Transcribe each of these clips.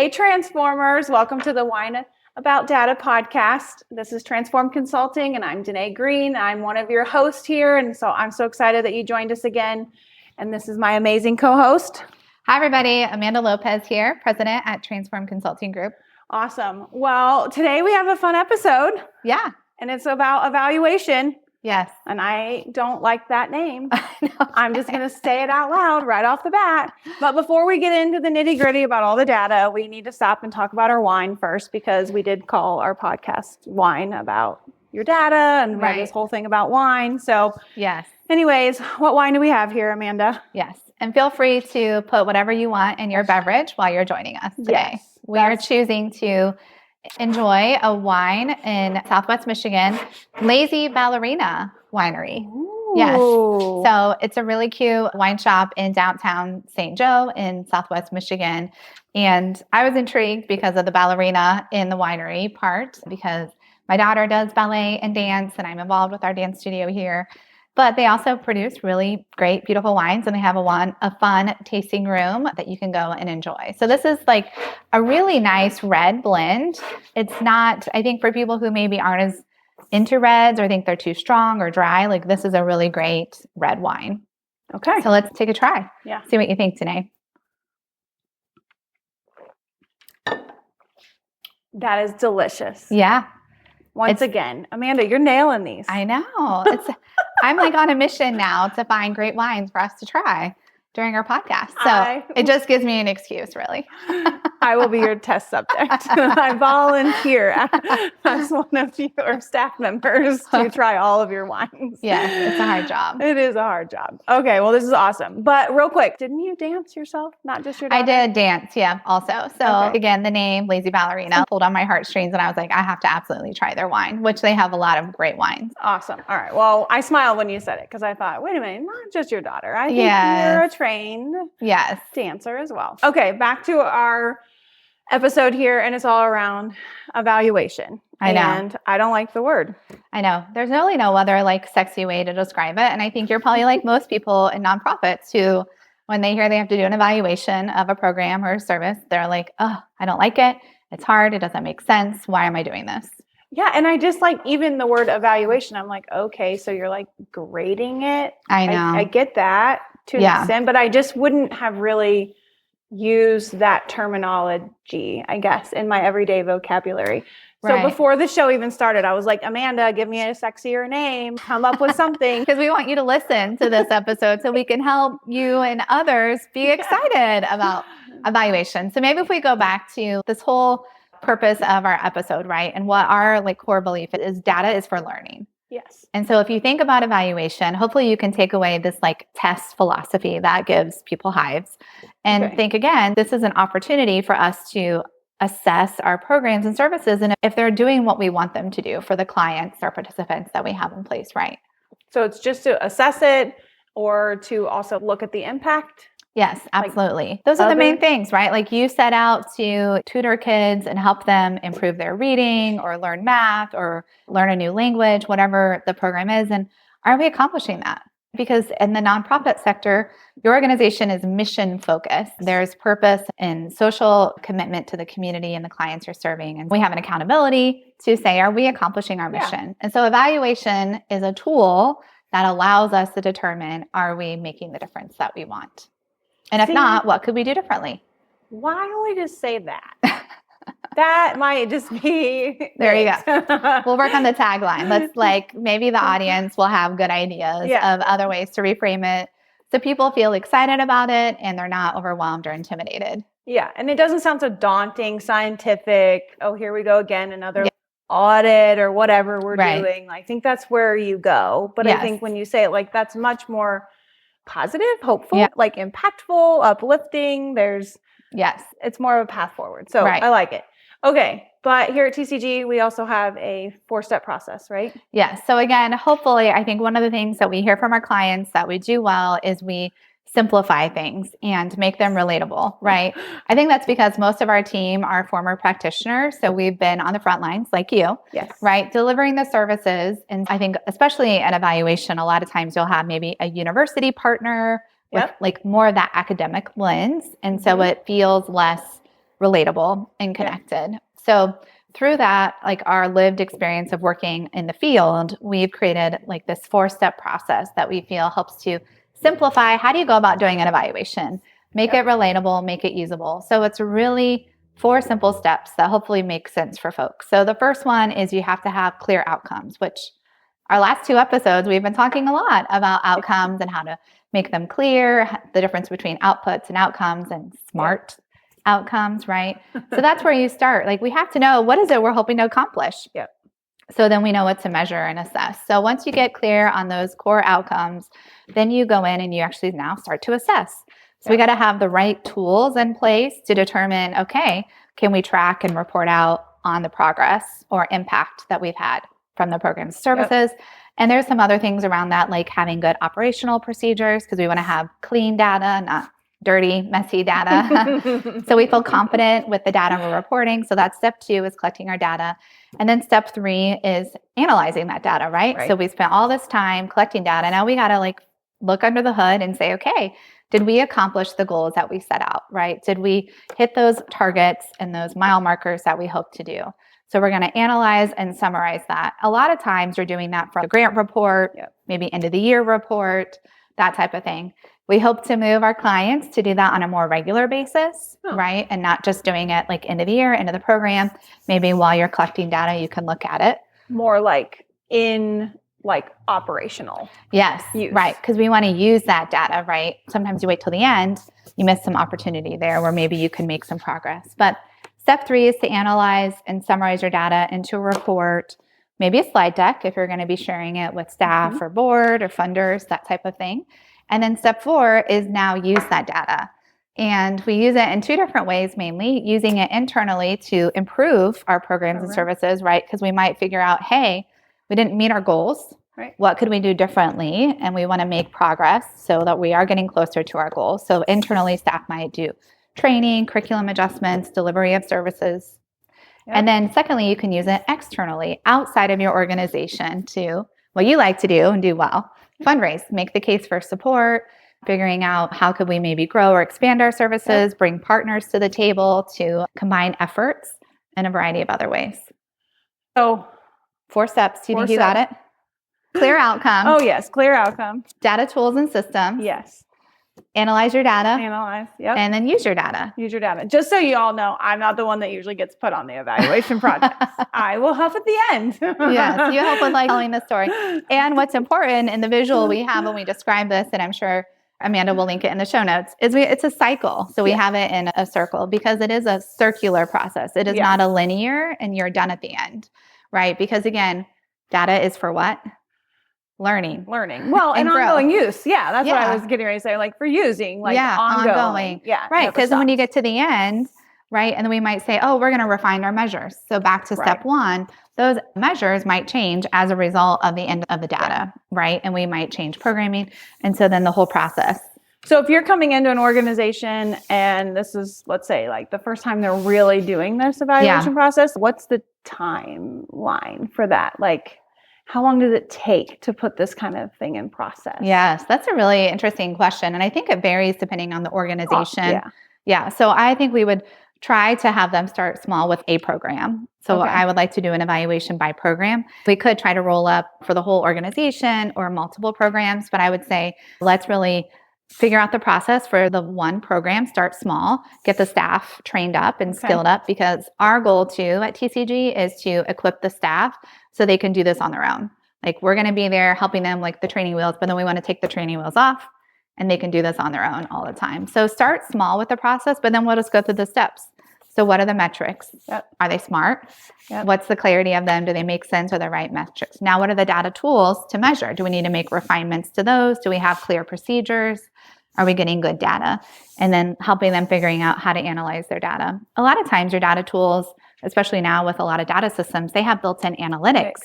Hey, Transformers. Welcome to the Wine About Data podcast. This is Transform Consulting, and I'm Danae Green. I'm one of your hosts here, and so I'm so excited that you joined us again. And this is my amazing co-host. Hi, everybody. Amanda Lopez here, president at Transform Consulting Group. Awesome. Well, today we have a fun episode. Yeah. And it's about evaluation. Yes. And I don't like that name. I'm just going to say it out loud right off the bat. But before we get into the nitty gritty about all the data, we need to stop and talk about our wine first, because we did call our podcast Wine About Your Data, and we have this whole thing about wine. So yes. Anyways, what wine do we have here, Amanda? Yes. And feel free to put whatever you want in your beverage while you're joining us today. Yes, we are choosing to enjoy a wine in Southwest Michigan, Lazy Ballerina Winery. Ooh. Yes. So it's a really cute wine shop in downtown St. Joe in Southwest Michigan. And I was intrigued because of the ballerina in the winery part, because my daughter does ballet and dance, and I'm involved with our dance studio here. But they also produce really great, beautiful wines, and they have a fun tasting room that you can go and enjoy. So this is like a really nice red blend. It's not, I think for people who maybe aren't as into reds or think they're too strong or dry, like this is a really great red wine. Okay. So let's take a try. Yeah. See what you think today. That is delicious. Yeah. Once again, Amanda, you're nailing these. I know. I'm like on a mission now to find great wines for us to try during our podcast. So it just gives me an excuse, really. I will be your test subject. I volunteer as one of your staff members to try all of your wines. Yes, it's a hard job. It is a hard job. Okay, well, this is awesome. But real quick, didn't you dance yourself? Not just your daughter? I did dance, yeah, also. So again, the name Lazy Ballerina pulled on my heartstrings, and I was like, I have to absolutely try their wine, which they have a lot of great wines. Awesome. All right. Well, I smiled when you said it, because I thought, wait a minute, not just your daughter. I think you're a trained dancer as well. Okay, back to our episode here, and it's all around evaluation. I know. And I don't like the word. I know. There's really no other like sexy way to describe it. And I think you're probably like most people in nonprofits who, when they hear they have to do an evaluation of a program or a service, they're like, oh, I don't like it. It's hard. It doesn't make sense. Why am I doing this? Yeah. And I just like even the word evaluation, I'm like, okay, so you're like grading it. I know. I get that to an extent, but I just wouldn't have really used that terminology, I guess, in my everyday vocabulary. So before the show even started, I was like, Amanda, give me a sexier name, come up with something. Because we want you to listen to this episode so we can help you and others be excited about evaluation. So maybe if we go back to this whole purpose of our episode, right? And what our like core belief is, data is for learning. Yes. And so if you think about evaluation, hopefully you can take away this like test philosophy that gives people hives and think again, this is an opportunity for us to assess our programs and services and if they're doing what we want them to do for the clients or participants that we have in place, right? So it's just to assess it or to also look at the impact? Yes, absolutely. Those are the main things, right? Like you set out to tutor kids and help them improve their reading or learn math or learn a new language, whatever the program is. And are we accomplishing that? Because in the nonprofit sector, your organization is mission focused. There's purpose and social commitment to the community and the clients you're serving. And we have an accountability to say, are we accomplishing our mission? And so evaluation is a tool that allows us to determine, are we making the difference that we want? And if not, what could we do differently? Why don't we just say that? That might just be there you go. We'll work on the tagline. Let's like maybe the audience will have good ideas of other ways to reframe it so people feel excited about it and they're not overwhelmed or intimidated. Yeah. And it doesn't sound so daunting, scientific. Oh, here we go again, another audit or whatever we're doing. I think that's where you go. But I think when you say it like that's much more positive, hopeful, like impactful, uplifting. It's more of a path forward. So I like it. Okay. But here at TCG, we also have a 4-step process, right? Yes. So again, hopefully, I think one of the things that we hear from our clients that we do well is we simplify things and make them relatable, right? I think that's because most of our team are former practitioners. So we've been on the front lines like you, right? Delivering the services. And I think especially an evaluation, a lot of times you'll have maybe a university partner with like more of that academic lens. And so it feels less relatable and connected. So through that, like our lived experience of working in the field, we've created like this 4-step process that we feel helps to simplify how do you go about doing an evaluation, make it relatable, make it usable. So it's really 4 simple steps that hopefully make sense for folks. So the first one is you have to have clear outcomes, which our last 2 episodes, we've been talking a lot about outcomes and how to make them clear, the difference between outputs and outcomes and SMART outcomes, right? So that's where you start. Like we have to know what is it we're hoping to accomplish. Yep. So then we know what to measure and assess. So once you get clear on those core outcomes, then you go in and you actually now start to assess. So we got to have the right tools in place to determine, okay, can we track and report out on the progress or impact that we've had from the program's services? And there's some other things around that, like having good operational procedures, because we want to have clean data, not dirty, messy data. So we feel confident with the data we're reporting. So that's step 2 is collecting our data. And then step 3 is analyzing that data, right? So we spent all this time collecting data. Now we got to like look under the hood and say, okay, did we accomplish the goals that we set out, right? Did we hit those targets and those mile markers that we hope to do? So we're going to analyze and summarize that. A lot of times you're doing that from a grant report, maybe end of the year report, that type of thing. We hope to move our clients to do that on a more regular basis, right? And not just doing it like end of the year, end of the program. Maybe while you're collecting data, you can look at it. More like in like operational. Yes, use. Right. Because we want to use that data, right? Sometimes you wait till the end, you miss some opportunity there where maybe you can make some progress. But step 3 is to analyze and summarize your data into a report, maybe a slide deck if you're going to be sharing it with staff or board or funders, that type of thing. And then step 4 is now use that data. And we use it in 2 different ways, mainly using it internally to improve our programs and services, right? Because we might figure out, hey, we didn't meet our goals. Right. What could we do differently? And we want to make progress so that we are getting closer to our goals. So internally, staff might do training, curriculum adjustments, delivery of services. And then secondly, you can use it externally outside of your organization to what you like to do and do well. Fundraise, make the case for support, figuring out how could we maybe grow or expand our services, bring partners to the table to combine efforts in a variety of other ways. So 4 steps. Do you think you got it? Clear outcomes. Oh, yes. Clear outcomes. Data tools and systems. Yes. Analyze your data. Analyze. Yep. And then use your data. Use your data. Just so you all know, I'm not the one that usually gets put on the evaluation project. I will help at the end. Yes. You help with like telling the story. And what's important in the visual we have when we describe this, and I'm sure Amanda will link it in the show notes, is it's a cycle. So we have it in a circle because it is a circular process. It is not a linear and you're done at the end, right? Because again, data is for what? Learning. Well, and ongoing use. Yeah, that's what I was getting ready to say. Like for using, like ongoing. Yeah, right. Because when you get to the end, right, and then we might say, oh, we're going to refine our measures. So back to step 1, those measures might change as a result of the end of the data, right? And we might change programming. And so then the whole process. So if you're coming into an organization and this is, let's say, like the first time they're really doing this evaluation process, what's the timeline for that? Like, how long does it take to put this kind of thing in process? Yes, that's a really interesting question. And I think it varies depending on the organization. So I think we would try to have them start small with a program. So I would like to do an evaluation by program. We could try to roll up for the whole organization or multiple programs, but I would say let's really figure out the process for the one program, start small, get the staff trained up and skilled up, because our goal too at TCG is to equip the staff so they can do this on their own. Like we're going to be there helping them like the training wheels, but then we want to take the training wheels off and they can do this on their own all the time. So start small with the process, but then we'll just go through the steps. So what are the metrics? Are they smart? What's the clarity of them? Do they make sense? Are the right metrics? Now, what are the data tools to measure? Do we need to make refinements to those? Do we have clear procedures? Are we getting good data? And then helping them figuring out how to analyze their data. A lot of times your data tools, especially now with a lot of data systems, they have built-in analytics.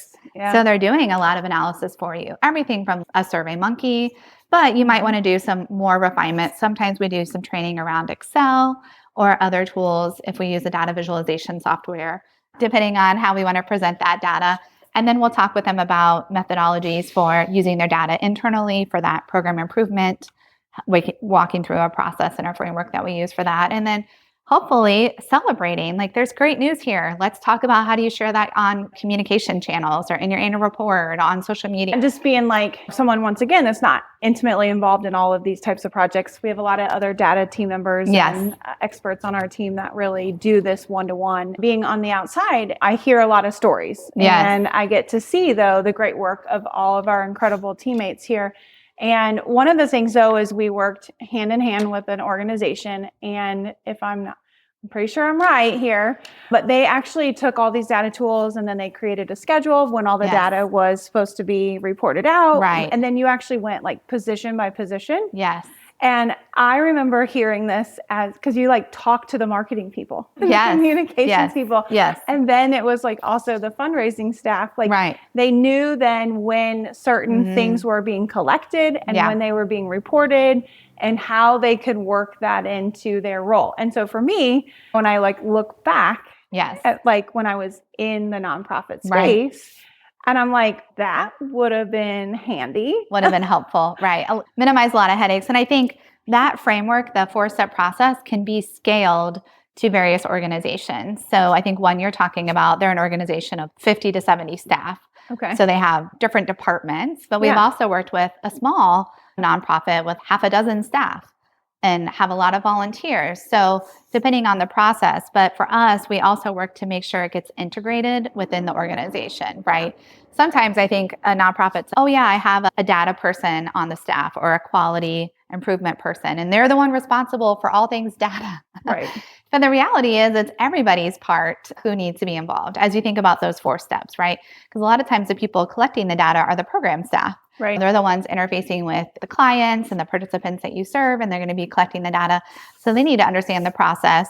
So they're doing a lot of analysis for you. Everything from a SurveyMonkey, but you might want to do some more refinement. Sometimes we do some training around Excel or other tools if we use a data visualization software, depending on how we want to present that data. And then we'll talk with them about methodologies for using their data internally for that program improvement, walking through our process and our framework that we use for that. And then hopefully celebrating, like, there's great news here. Let's talk about how do you share that on communication channels or in your annual report, on social media. And just being like someone, once again, that's not intimately involved in all of these types of projects. We have a lot of other data team members and experts on our team that really do this one-to-one. Being on the outside, I hear a lot of stories. And I get to see, though, the great work of all of our incredible teammates here. And one of the things, though, is we worked hand in hand with an organization. And I'm pretty sure I'm right here, but they actually took all these data tools and then they created a schedule of when all the data was supposed to be reported out. Right. And then you actually went like position by position. Yes. And I remember hearing this because you like talk to the marketing people, the communications people. Yes. And then it was like also the fundraising staff. Like they knew then when certain things were being collected and when they were being reported and how they could work that into their role. And so for me, when I like look back at like when I was in the nonprofit space, and I'm like, that would have been handy. Would have been helpful, right? Minimize a lot of headaches. And I think that framework, the 4-step process, can be scaled to various organizations. So I think one you're talking about, they're an organization of 50 to 70 staff. Okay. So they have different departments, but we've also worked with a small nonprofit with half a dozen staff and have a lot of volunteers. So depending on the process, but for us, we also work to make sure it gets integrated within the organization, right? Sometimes I think a nonprofit says, oh yeah, I have a data person on the staff or a quality improvement person, and they're the one responsible for all things data. Right. But the reality is it's everybody's part who needs to be involved as you think about those 4 steps, right? Because a lot of times the people collecting the data are the program staff. Right. They're the ones interfacing with the clients and the participants that you serve, and they're going to be collecting the data. So they need to understand the process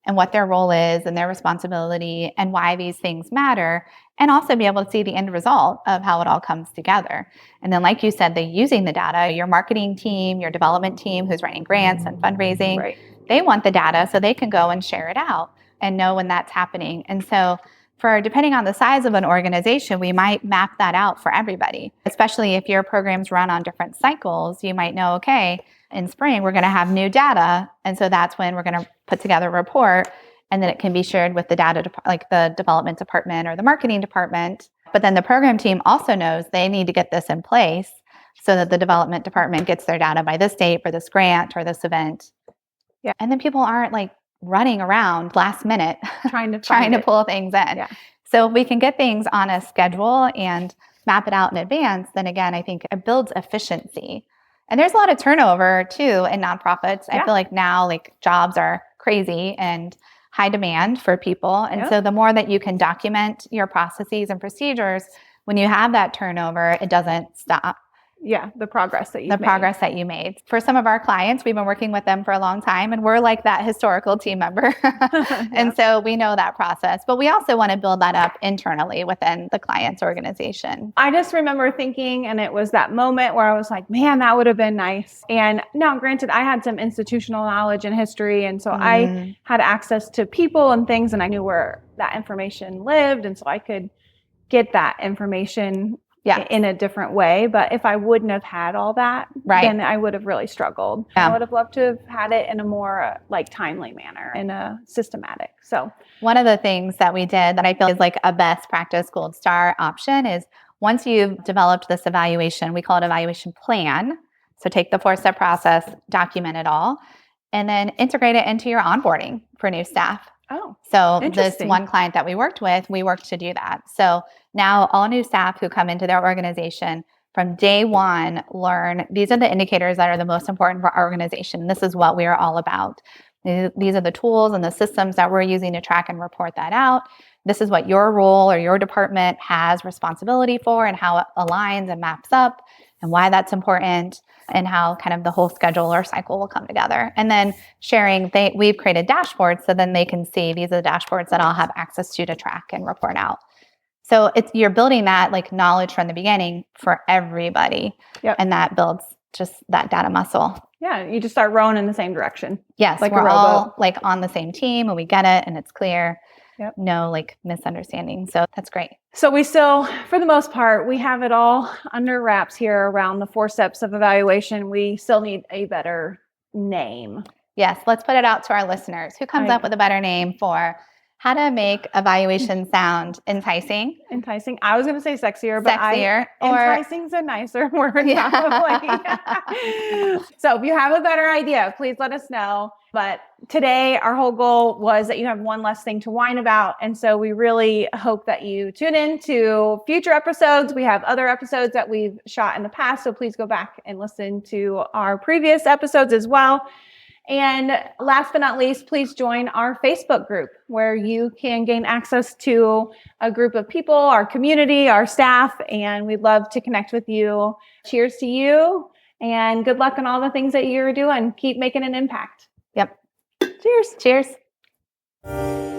and what their role is and their responsibility and why these things matter, and also be able to see the end result of how it all comes together. And then, like you said, the using the data, your marketing team, your development team who's writing grants and fundraising, they want the data so they can go and share it out and know when that's happening. And so depending on the size of an organization, we might map that out for everybody, especially if your programs run on different cycles. You might know, okay, in spring, we're going to have new data. And so that's when we're going to put together a report, and then it can be shared with the like the development department or the marketing department. But then the program team also knows they need to get this in place so that the development department gets their data by this date for this grant or this event. Yeah. And then people aren't like running around last minute trying to pull things in. Yeah. So if we can get things on a schedule and map it out in advance, then again, I think it builds efficiency. And there's a lot of turnover too in nonprofits. I feel like now like jobs are crazy and high demand for people. And so the more that you can document your processes and procedures, when you have that turnover, it doesn't stop. Yeah, the progress that you made. For some of our clients, we've been working with them for a long time, and we're like that historical team member. And so we know that process. But we also want to build that up internally within the client's organization. I just remember thinking, and it was that moment where I was like, man, that would have been nice. And now, granted, I had some institutional knowledge and history, and so I had access to people and things, and I knew where that information lived, and so I could get that information in a different way. But if I wouldn't have had all that, then I would have really struggled. I would have loved to have had it in a more like timely manner, in a systematic. So one of the things that we did that I feel is like a best practice gold star option is once you've developed this evaluation, we call it evaluation plan. So take the 4-step process, document it all, and then integrate it into your onboarding for new staff. Oh, so this one client that we worked to do that. So now all new staff who come into their organization from day one learn these are the indicators that are the most important for our organization. This is what we are all about. These are the tools and the systems that we're using to track and report that out. This is what your role or your department has responsibility for and how it aligns and maps up and why that's important and how kind of the whole schedule or cycle will come together. And then sharing, we've created dashboards so then they can see these are the dashboards that I'll have access to track and report out. So you're building that like knowledge from the beginning for everybody. And that builds just that data muscle. Yeah, you just start rowing in the same direction. Yes, like we're all like on the same team and we get it and it's clear. No like misunderstanding. So that's great. So we still, for the most part, we have it all under wraps here around the 4 steps of evaluation. We still need a better name. Yes, let's put it out to our listeners. Who comes up with a better name for how to make evaluation sound enticing? Enticing. I was going to say sexier, but enticing's a nicer word. Yeah. So if you have a better idea, please let us know. But today, our whole goal was that you have one less thing to whine about. And so we really hope that you tune in to future episodes. We have other episodes that we've shot in the past. So please go back and listen to our previous episodes as well. And last but not least, please join our Facebook group where you can gain access to a group of people, our community, our staff, and we'd love to connect with you. Cheers to you and good luck on all the things that you're doing. Keep making an impact. Yep. Cheers. Cheers.